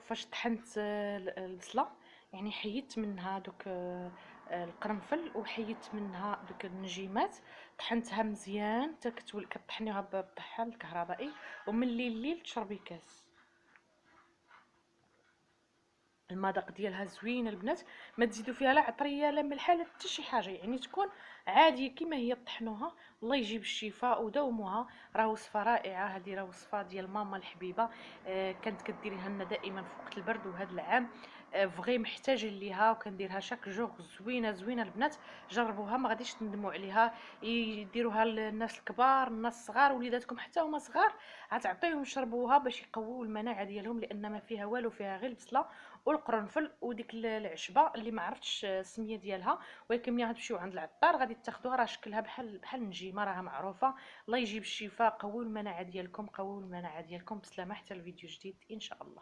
فاش طحنت البصله، يعني حيدت منها دوك القرنفل، وحيدت منها دوك النجيمات، طحنتها مزيان حتى كطحنيها بالطحان الكهربائي، وملي الليل تشربي كاس. المذاق ديالها زوينه البنات، ما تزيدوا فيها لا عطريه لا ملحه لا حتى شي حاجه، يعني تكون عاديه كما هي طحنوها. الله يجيب الشفاء ودوموها، راه وصفه رائعه هذه، راه وصفه ديال ماما الحبيبه. كانت كديريها لنا دائما في وقت البرد، وهذا العام فغي محتاجين ليها، وكنديرها شاك جوغ. زوينه زوينه البنات، جربوها ما غاديش تندموا عليها. يديروها للناس الكبار، الناس الصغار، وليداتكم حتى هما صغار غتعطيهم يشربوها باش يقويوا المناعه ديالهم، لان ما فيها والو، فيها غير البصله والقرنفل وديك العشبه اللي ما عرفتش السميه ديالها، ولكن ملي غتمشيو عند العطار غادي تاخذوها، راه شكلها بحال النجيمه، راها معروفه. الله يجيب الشفاء، قويوا المناعه ديالكم، قويوا المناعه ديالكم. بسلامه حتى الفيديو جديد ان شاء الله.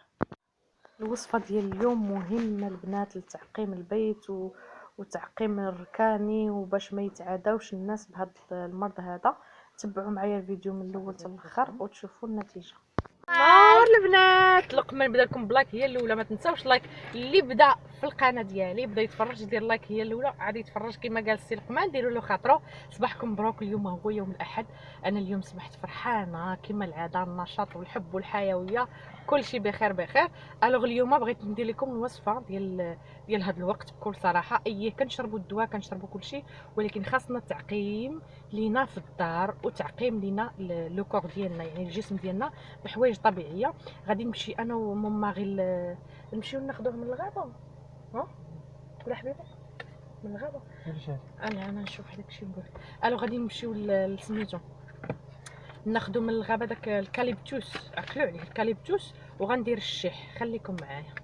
الوصفه ديال اليوم مهمه البنات لتعقيم البيت وتعقيم الركاني، وباش ما يتعداوش الناس بهذا المرض هذا. تبعوا معايا الفيديو من الاول حتى الاخر وتشوفوا النتيجه. نور البنات، لقمان بدا لكم بلايك هي الاولى، ما تنساوش لايك. اللي بدا في القناه ديالي بدا يتفرج يدير لايك هي الاولى، عادي يتفرج كما قال السي لقمان، ديروا له خاطرو. صباحكم مبروك، اليوم هو يوم الاحد. انا اليوم صبحت فرحانه كما العاده، النشاط والحب والحيويه كلشي بخير بخير. الوغ اليوم بغيت ندير لكم الوصفه ديال هذا الوقت بكل صراحه. كنشربوا الدواء، كنشربوا كلشي، ولكن خاصنا تعقيم لينا في الدار، وتعقيم لينا لو كور ديالنا، يعني الجسم ديالنا بحوايج طبيعيه. غادي نمشي انا وماما غير نمشيو ناخذوه من الغابه. ها ولا حبيبي من الغابه، انا نشوف هذاك الشيء نقول. الو غادي نمشيو لسميتو، ناخذوا من الغابه داك الكاليبتوس، اكلوا عليه الكاليبتوس، وغندير الشيح. خليكم معايا.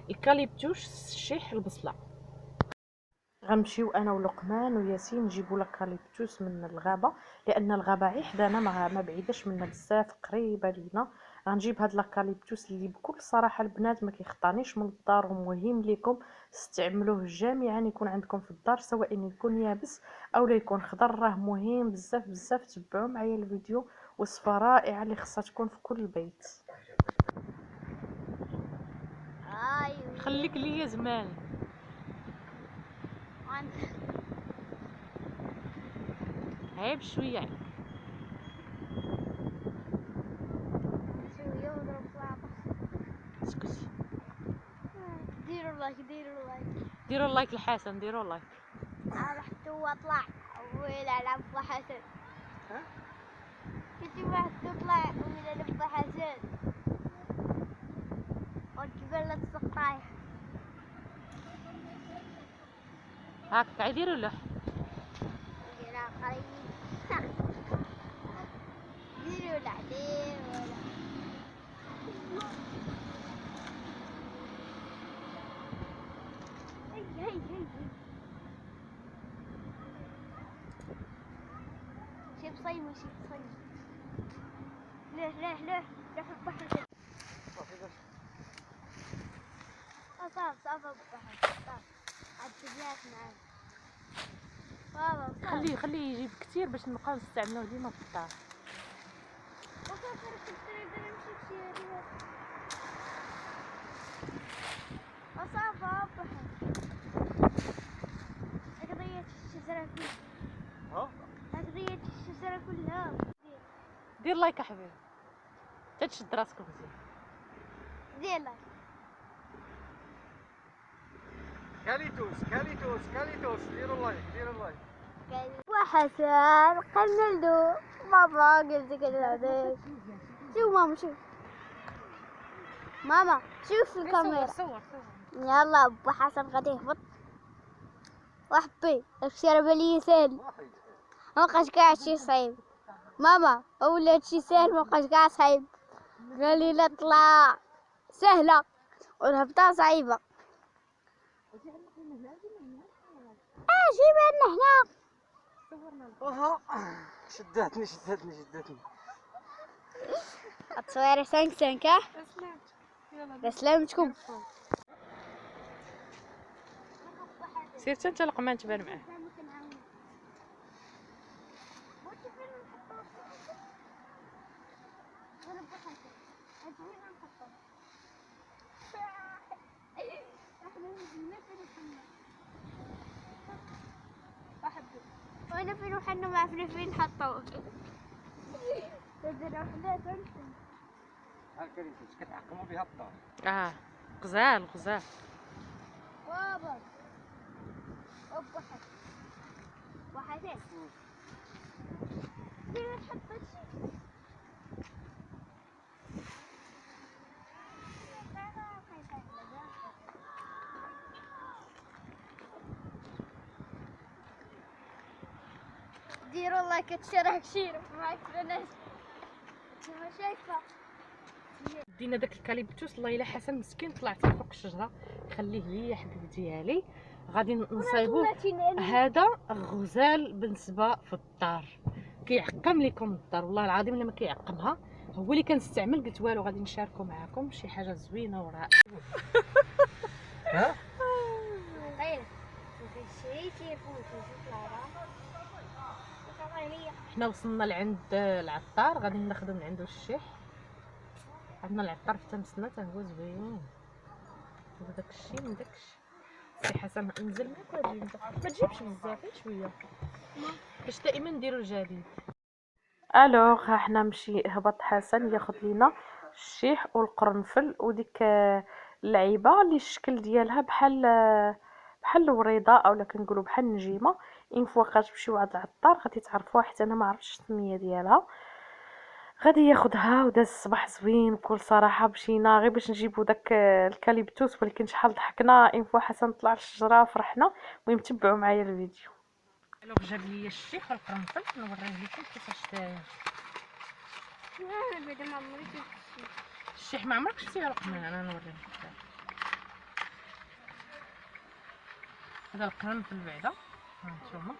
الكاليبتوس، الشيح، البصله. غنمشيو انا ولقمان وياسين نجيبوا الكاليبتوس من الغابه، لان الغابه عي حدانا، ما بعيداش منا بزاف، قريبه لينا. غنجيب هاد الكاليبتوس اللي بكل صراحه البنات ما كيخطانيش من الدار، ومهم ليكم تستعملوه جميعا، يكون عندكم في الدار، سواء يكون يابس او لا يكون خضر، راه مهم بزاف بزاف. تبعوا معايا الفيديو، وصفه رائعه اللي خصها تكون في كل بيت. خليك ليا زمان. عيب شويه عيب. اسكتي. ديروا لايك ديروا لايك ديروا اللايك لحسن، ديروا اللايك. رحت واطلع ويلعب حسن. ها كنت واحد تطلع ويلعب حسن والجبل السقاية. هاك ديروا له. ديروا قريب ديروا لا ديروا لا. هي شوف صيمة شوف صيمة. ليه روح البحر. صاف البحر صاف. عاد تبلاش معانا بابا. خليه يجيب كتير باش نبقاو نستعملوه ديما في الدار. صافا بحر. قضية الشجرة كلها. قضية الشجرة كلها. دير لايك يا حبيبي، تشد راسكم مزيان. دير لايك. كاليتوس ديروا لايك. وحسن قللو بابا قلت كذا. شوف ماما شوف. ماما شوف الكاميرا. صور. يلا ابو حسن غادي يهبط. وحبي الشرب لي سهل، ما بقاش كاع شي صعيب. ماما ولات شي سهل، ما بقاش كاع صعيب. قال لي لا طلع سهله والهبطه صعيبه. جيب لنا هنا. شدتني. التصوير 5 بسلامتكم. سير انت لقمان تبان معاه. فلفل وحنا مع فلفل نحطوه نديرو حداثا الكاليتوس كتعقموا بها الدار. غزال غزال. بابا واحد دير تحط هادشي ديروا لايك اشتراك شير معاك الناس كما شايفه. دينا داك الكاليبتوس الله الا حسن مسكين طلعتي فوق الشجره، خليه ليا حبيبي ديالي. غادي نصايبو. هذا غزال بالنسبه في الدار كيعقم لكم الدار، والله العظيم الا ما كيعقمها هو اللي كنستعمل. قلت والو غادي نشاركو معكم شي حاجه زوينه ورائعه. ها غير شي تيفون تيطلع حنا وصلنا لعند العطار، غادي ناخذ من عنده الشيح. عندنا العطار في تمسنا حتى هو زوين. وداك الشيء من داكشي. سي حسن نزل معاك ولا تجي انت؟ ما تجيبش بزاف غير شويه باش دائما نديرو الجديد. الوغ ها حنا هبط حسن ياخذ لينا الشيح والقرنفل وديك اللعيبه اللي الشكل ديالها بحال الوريضه اولا كنقولوا بحال النجيمه. اين فوا كتمشيو عند العطار غادي تعرفوها، حتى انا ما عرفتش السميه ديالها. غادي ياخدها وداز الصباح زوين بكل صراحه. مشينا غير باش نجيبو داك الكاليبتوس، ولكن شحال ضحكنا اين فوا حسن طلع للشجره فرحنا. المهم تبعوا معايا الفيديو. الوغ جاب لي الشيح والقرنفل نوريه لكم كيفاش داير. بعدا ما عمري شفتي الشيح ما عمرك شفتيه رقمين، انا نوريه لك. هذا القرنفل بعدا ها نتوما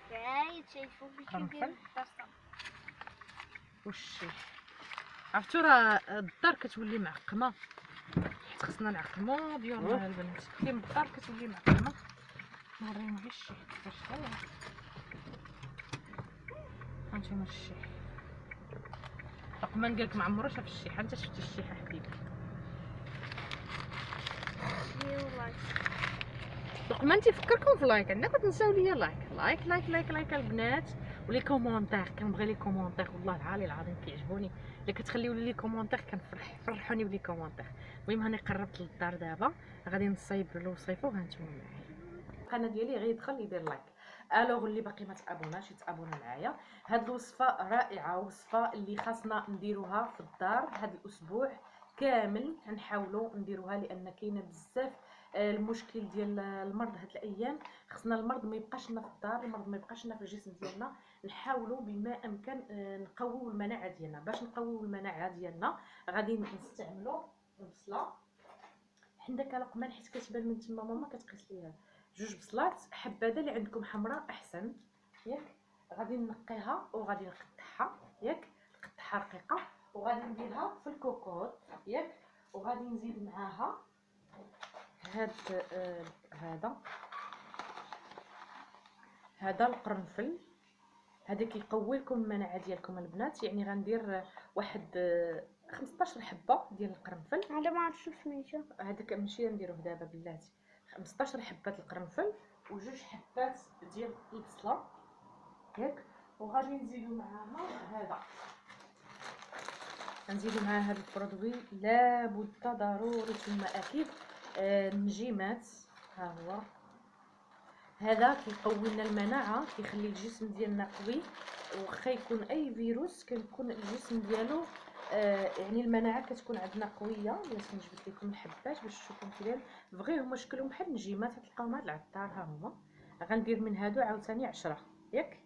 تشوفوا قرنفل والشيح. عرفتو راه الدار كتولي معقمه، حيت خصنا نعقمو ديالنا البنات. كاين الدار كتولي معقمه. نوريهم غير الشيح كيفاش داير. هانتوما الشيح لقمان قالك ما عمرو شاف الشيح. انت شفتي الشيح حبيبي؟ لقمان تيفكركم في لايك، عندنا كتنساو ليا لايك البنات ولي كومونتير. كنبغي لي كومونتير والله العالي العظيم كيعجبوني. الا كتخليو لي كومونتير كنفرح، فرحوني بلي كومونتير. المهم هاني قربت للدار دابا غادي نصايب الوصيفه وهانتوما معايا. القناه ديالي غير يدخل يدير لايك. الوغ اللي باقي ما تابوناش يتابونا معايا. هاد الوصفه رائعه، وصفه اللي خاصنا نديروها في الدار هاد الاسبوع كامل. غنحاولوا نديروها لان كاينه بزاف المشكل ديال المرض هاد الايام. خصنا المرض ما يبقاش لنا في الدار، المرض ما يبقاش لنا في الجسم ديالنا. نحاولوا بما امكن نقويو المناعه ديالنا. باش نقويو المناعه ديالنا غادي نستعملوا البصله. عندك لقمان حيت كتبان من تما ماما كتقيس ليها 2 بصلات. حباده اللي عندكم حمراء احسن ياك. غادي نقيها وغادي نقطعها ياك، نقطعها رقيقه وغادي نديرها في الكوكوط ياك. وغادي نزيد معاها هذا القرنفل. هذا كيقوي لكم المناعه ديالكم البنات. يعني غندير واحد 15 حبه ديال القرنفل. انا ما عرفتش سميتو. هذاك نمشي نديروه دابا بلاتي. 15 حبه القرنفل وجوج حبات ديال البصله ياك. وغادي نزيدو معاها هذا، نزيدو معاه هذا البرودوي لابد ضروري ثم اكيد النجيمات. ها هو هذا كيقوي لنا المناعه، كيخلي الجسم ديالنا قوي. وخا يكون اي فيروس كنكون الجسم ديالو يعني المناعه كتكون عندنا قويه. باش نجبد لكم الحبات باش تشوفوا كيفاش بغيو هما شكلهم بحال النجيمات. تلقاوهم هاد العطار ها هما. غندير من هادو عاوتاني 10 ياك.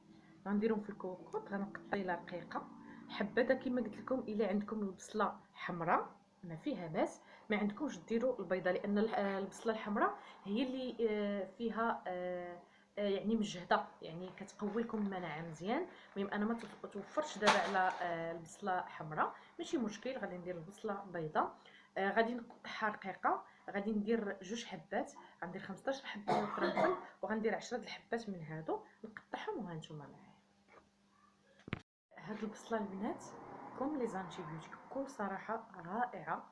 غنديرهم في الكوكوط غنقطع رقيقه. حبذا كما قلت لكم الا عندكم البصله حمراء ما فيها باس، ما عندكمش ديروا البيضه لان البصله الحمراء هي اللي فيها يعني مجهده، يعني كتقوي لكم المناعه مزيان. المهم انا ما توفرش دابا على البصله حمراء، ماشي مشكل. غادي ندير البصله بيضاء. غادي نقطعها رقيقه. غادي ندير 2 حبات، غندير 15 حبه من القرنفل وغندير 10 الحبات من هادو نقطعهم وهانتوما معايا. هاد البصله البنات كوم لي زانتيبيوتيك بكل صراحه رائعه.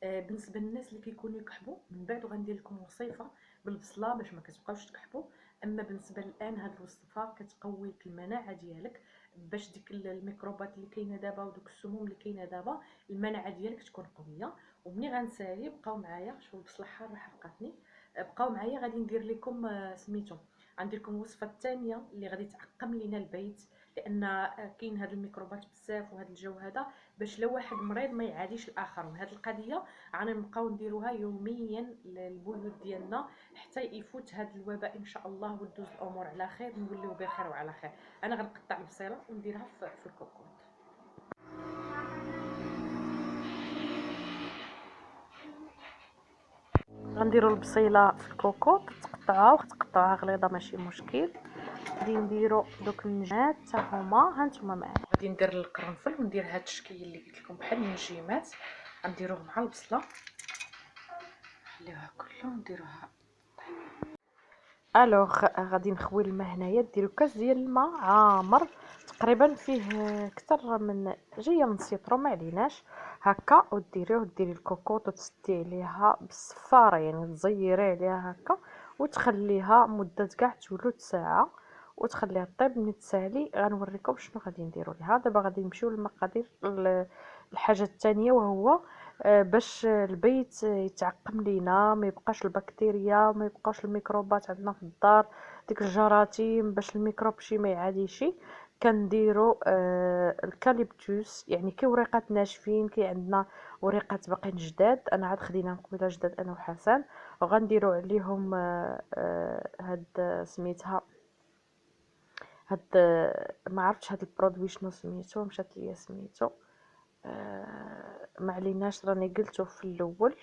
بالنسبه للناس اللي كيكونوا يكحبوا من بعد غندير لكم وصيفه بالبصله باش ما كتبقاوش تكحبوا. اما بالنسبه الان هاد الوصفه كتقوي لك المناعه ديالك، باش ديك الميكروبات اللي كاينه دابا ودوك السموم اللي كاينه دابا المناعه ديالك تكون قويه. ومني غنسالي بقاو معايا، شوف البصله حاره حرقتني، بقاو معايا غادي ندير لكم سميتو، غندير لكم الوصفه الثانيه اللي غادي تعقم لينا البيت، لان كاين هاد الميكروبات بزاف وهاد الجو هذا، باش لو واحد مريض ما يعاديش الاخر. وهاد القضيه غنبقاو نديروها يوميا للبيوت ديالنا حتى يفوت هاد الوباء ان شاء الله وتدوز الامور على خير، نوليو بخير وعلى خير. انا غنقطع البصيله ونديرها في الكوكوط. غنديروا البصيله في الكوكوط، تقطعوها غليظه ماشي مشكل. غادي نديروا دوك النجمات حتى هما، ها نتوما معايا. غادي ندير القرنفل وندير هاد التشكيل اللي قلت لكم بحال النجيمات، غنديروه مع البصله، نخليوها كله نديروها. الوغ غادي نخوي الماء هنايا، ديروا كاس ديال الماء عامر تقريبا فيه اكثر من جيه من سيترو ما عليناش هكا، وديري الكوكوط وتسدي عليها بالصفاره، يعني تزيري عليها هكا وتخليها مده كاع تولد ساعه وتخليها طيب. ملي تسالي غنوريكم شنو غادي نديروا ليها. دابا غادي نمشيو للمقادير. الحاجه الثانيه وهو باش البيت يتعقم لينا، ما يبقاش البكتيريا، ما يبقاش الميكروبات عندنا في الدار، ديك الجراثيم، باش الميكروب شي ما يعاديش. كنديروا الكاليبتوس، يعني كي وريقات ناشفين، كي عندنا وريقات باقيين جداد، انا عاد خديناهم قبيله جداد انا وحسن، وغنديروا عليهم هاد سميتها هاد ما عرفتش هاد البرودوي شنو سميتو، مشات ليا سميتو، ما عليناش راني قلته في الاول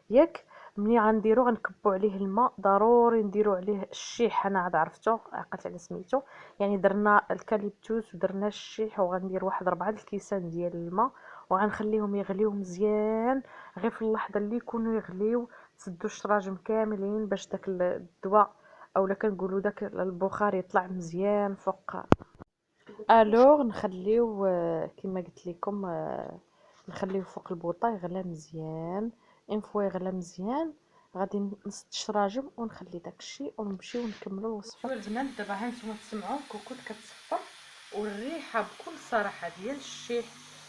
ياك. ملي غنديرو غنكبو عليه الماء، ضروري نديرو عليه الشيح، انا عاد عرفتو عقلت على سميتو، يعني درنا الكاليبتوس ودرنا الشيح، وغندير واحد 4 الكيسان ديال الماء وغنخليهم يغليو مزيان. غير في اللحظه اللي يكونوا يغليو تسدوا الشراجم كاملين باش داك الدواء اولا كنقولوا داك البخار يطلع مزيان فوق. الوغ نخليو كما قلت لكم نخليو فوق البوطه يغلى مزيان. اون فوا يغلى مزيان غادي نسد الشراجم ونخلي داكشي ونمشيو نكملوا الوصفه. شوفوا البنات دابا ها نتوما تسمعوا الكوكوط كتصفر، والريحه بكل صراحه ديال الشيح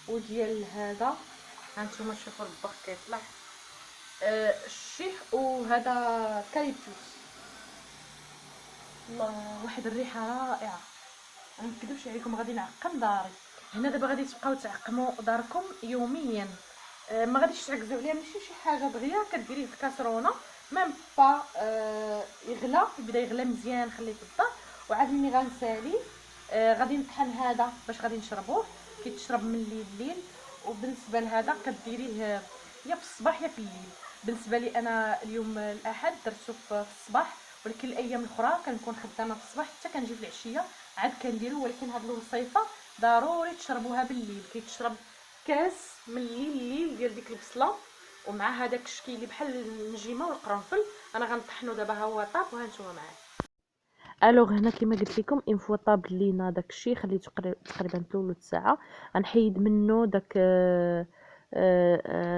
وديال هذا، ها نتوما شوفوا البخ كيطلع الشيح وهذا كاليبتوس، الله واحد الريحه رائعه. ما نكذبش عليكم غادي نعقم داري هنا. دابا غادي تبقاو تعقموا داركم يوميا، ما غاديش تعكزوا عليها، ماشي شي حاجه دغيا كديريه في كاسرونه ميم با يغلى، يبدا يغلى مزيان خليه في الدار. وعاد ملي غنسالي غادي نطحن هذا باش غادي نشربوه، كيتشرب من الليل. وبالنسبه لهذا كديريه يا في الصباح يا في الليل. بالنسبه لي انا اليوم الاحد درتو في الصباح، ولكن الايام الاخرى كنكون خدامه في الصباح حتى كنجي في العشيه عاد كنديرو. ولكن هاد الوصيفه ضروري تشربوها بالليل، كيتشرب كاس من الليل ديال ديك البصله ومع هذاك الشكل اللي بحال النجيمه والقرنفل. انا غنطحنو دابا، ها هو طاب وها نتوما معايا. الوغ هنا كما قلت لكم ان فوا طاب لينا داكشي خليته تقريبا ثلث ساعه. غنحيد منه داك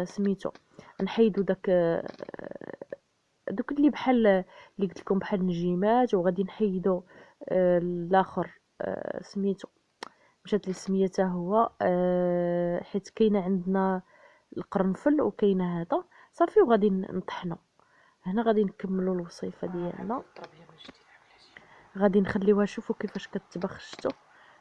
سميتو، نحيدو داك دوك اللي بحال اللي قلت لكم بحال النجيمات، وغادي نحيدو الاخر سميتو مشات لي السميه حتى هو حيت كاينه عندنا القرنفل وكاينه هذا صافي. وغادي نطحنو هنا، غادي نكملوا الوصيفه ديالنا. غادي نخليوها، شوفوا كيفاش كتطبخ،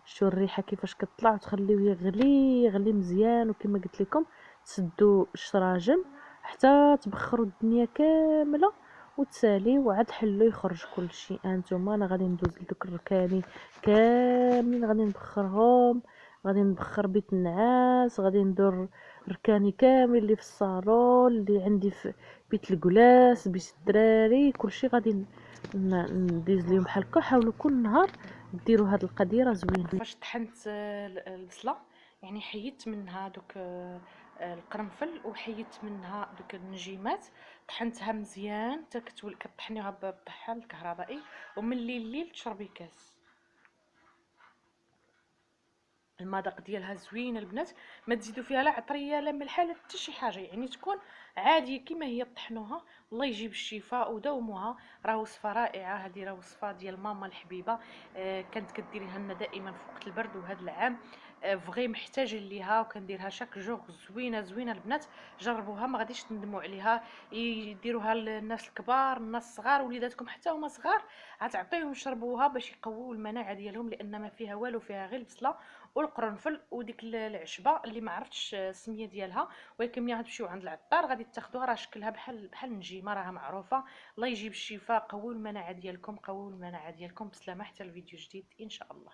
شتو الريحه كيفاش كتطلع، وتخليوه يغلي مزيان. وكما قلت لكم تسدوا الشراجم حتى تبخروا الدنيا كامله وتسالي وعاد حلو يخرج كلشي. انتما انا غادي ندوز لدوك الركاني كاملين، غادي نبخرهم، غادي نبخر بيت النعاس، غادي ندور ركاني كامل اللي في الصالون، اللي عندي في بيت الكلاس، بيت الدراري، كلشي غادي نديز ليهم بحال هكا. حاولوا كل نهار ديروا هاد القضيه راه زوين. فاش طحنت البصله يعني حيدت منها دوك القرنفل وحيدت منها دوك النجيمات، طحنتها مزيان حتى كطحنيها بالطحان الكهربائي، ومن الليل تشربي كاس. المذاق ديالها زوينه البنات، ما تزيدوا فيها لا عطريه لا ملحه لا حتى شي حاجه، يعني تكون عاديه كما هي طحنوها. الله يجيب الشفاء وداوموها. راه وصفه رائعه هذه، راه وصفه ديال ماما الحبيبه. كانت كديريها لنا دائما في وقت البرد، وهذا العام فغي محتاجين ليها، وكنديرها شاك جوغ. زوينه زوينه البنات، جربوها ما غاديش تندموا عليها. يديروها للناس الكبار، الناس الصغار، وليداتكم حتى هما صغار غتعطيهم يشربوها باش يقويو المناعه ديالهم، لان ما فيها والو، فيها غير البصله والقرنفل وديك العشبه اللي ما عرفتش السميه ديالها، ولكن ملي غتمشيو عند العطار غادي تاخذوها، راه شكلها بحال النجيمه، راها معروفه. الله يجيب الشفاء، قويو المناعه ديالكم، قويو المناعه ديالكم. بسلامه، حتى الفيديو جديد ان شاء الله.